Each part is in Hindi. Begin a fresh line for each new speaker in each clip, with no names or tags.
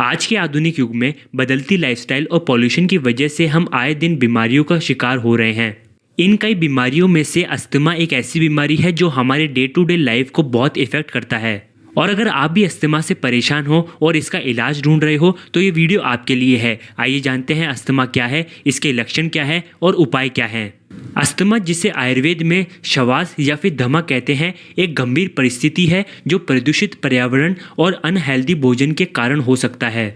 आज के आधुनिक युग में बदलती लाइफस्टाइल और पॉल्यूशन की वजह से हम आए दिन बीमारियों का शिकार हो रहे हैं। इन कई बीमारियों में से अस्थमा एक ऐसी बीमारी है जो हमारे डे टू डे लाइफ को बहुत इफेक्ट करता है। और अगर आप भी अस्थमा से परेशान हो और इसका इलाज ढूंढ रहे हो तो ये वीडियो आपके लिए है। आइए जानते हैं अस्थमा क्या है, इसके लक्षण क्या है और उपाय क्या है। अस्थमा, जिसे आयुर्वेद में श्वास या फिर दमा कहते हैं, एक गंभीर परिस्थिति है जो प्रदूषित पर्यावरण और अनहेल्दी भोजन के कारण हो सकता है।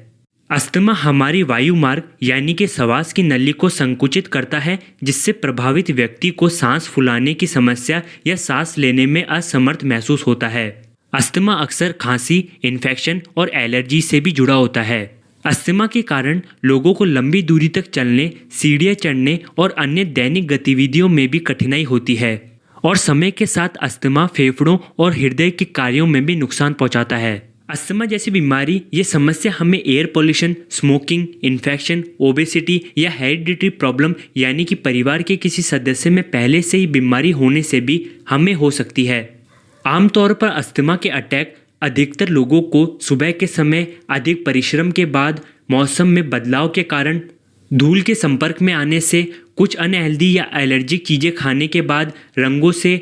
अस्थमा हमारी वायु मार्ग यानी कि श्वास की नली को संकुचित करता है, जिससे प्रभावित व्यक्ति को सांस फूलाने की समस्या या सांस लेने में असमर्थ महसूस होता है। अस्थमा अक्सर खांसी, इन्फेक्शन और एलर्जी से भी जुड़ा होता है। अस्थमा के कारण लोगों को लंबी दूरी तक चलने, सीढ़ियाँ चढ़ने और अन्य दैनिक गतिविधियों में भी कठिनाई होती है। और समय के साथ अस्थमा फेफड़ों और हृदय के कार्यों में भी नुकसान पहुंचाता है। अस्थमा जैसी बीमारी ये समस्या हमें air pollution, smoking, infection, obesity या हेरिडिटरी प्रॉब्लम यानी कि परिवार के किसी सदस्य में पहले से ही बीमारी होने से भी हमें हो सकती है। आमतौर पर अस्थमा के अटैक अधिकतर लोगों को सुबह के समय, अधिक परिश्रम के बाद, मौसम में बदलाव के कारण, धूल के संपर्क में आने से, कुछ अनहेल्दी या एलर्जिक चीज़ें खाने के बाद, रंगों से,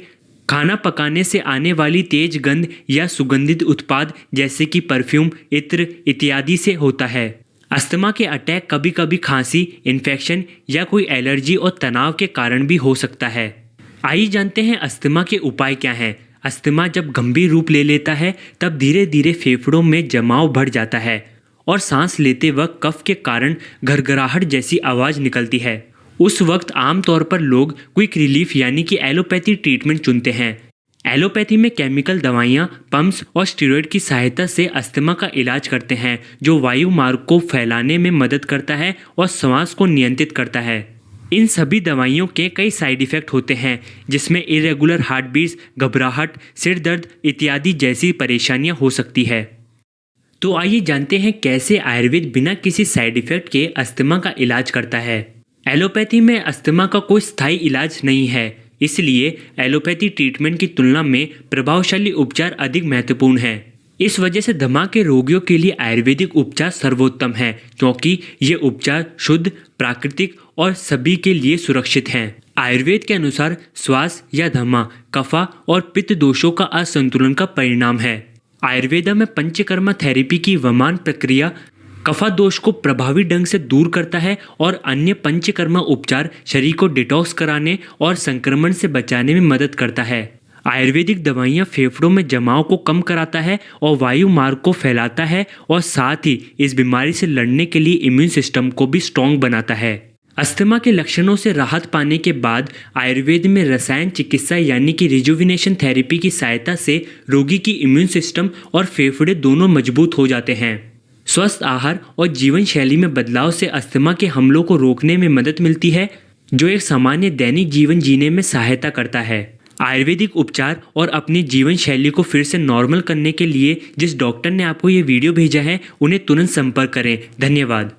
खाना पकाने से आने वाली तेज गंध या सुगंधित उत्पाद जैसे कि परफ्यूम, इत्र इत्यादि से होता है। अस्थमा के अटैक कभी कभी खांसी, इन्फेक्शन या कोई एलर्जी और तनाव के कारण भी हो सकता है। आइए जानते हैं अस्थमा के उपाय क्या हैं। अस्थमा जब गंभीर रूप ले लेता है तब धीरे धीरे फेफड़ों में जमाव बढ़ जाता है और सांस लेते वक्त कफ के कारण घरघराहट जैसी आवाज़ निकलती है। उस वक्त आमतौर पर लोग क्विक रिलीफ यानी कि एलोपैथी ट्रीटमेंट चुनते हैं। एलोपैथी में केमिकल दवाइयाँ, पंप्स और स्टेरॉयड की सहायता से अस्थमा का इलाज करते हैं, जो वायु मार्ग को फैलाने में मदद करता है और श्वास को नियंत्रित करता है। इन सभी दवाइयों के कई साइड इफ़ेक्ट होते हैं, जिसमें इरेगुलर हार्ट बीट्स, घबराहट, सिर दर्द इत्यादि जैसी परेशानियां हो सकती है। तो आइए जानते हैं कैसे आयुर्वेद बिना किसी साइड इफ़ेक्ट के अस्थमा का इलाज करता है। एलोपैथी में अस्थमा का कोई स्थायी इलाज नहीं है, इसलिए एलोपैथी ट्रीटमेंट की तुलना में प्रभावशाली उपचार अधिक महत्वपूर्ण है। इस वजह से दमा के रोगियों के लिए आयुर्वेदिक उपचार सर्वोत्तम है, क्योंकि ये उपचार शुद्ध, प्राकृतिक और सभी के लिए सुरक्षित हैं। आयुर्वेद के अनुसार श्वास या दमा कफा और पित्त दोषों का असंतुलन का परिणाम है। आयुर्वेद में पंचकर्मा थेरेपी की वमान प्रक्रिया कफा दोष को प्रभावी ढंग से दूर करता है और अन्य पंचकर्मा उपचार शरीर को डिटॉक्स कराने और संक्रमण से बचाने में मदद करता है। आयुर्वेदिक दवाइयाँ फेफड़ों में जमाव को कम कराता है और वायु मार्ग को फैलाता है और साथ ही इस बीमारी से लड़ने के लिए इम्यून सिस्टम को भी स्ट्रॉन्ग बनाता है। अस्थमा के लक्षणों से राहत पाने के बाद आयुर्वेद में रसायन चिकित्सा यानी कि रिजुविनेशन थेरेपी की सहायता से रोगी की इम्यून सिस्टम और फेफड़े दोनों मजबूत हो जाते हैं। स्वस्थ आहार और जीवन शैली में बदलाव से अस्थमा के हमलों को रोकने में मदद मिलती है, जो एक सामान्य दैनिक जीवन जीने में सहायता करता है। आयुर्वेदिक उपचार और अपनी जीवन शैली को फिर से नॉर्मल करने के लिए जिस डॉक्टर ने आपको ये वीडियो भेजा है, उन्हें तुरंत संपर्क करें। धन्यवाद।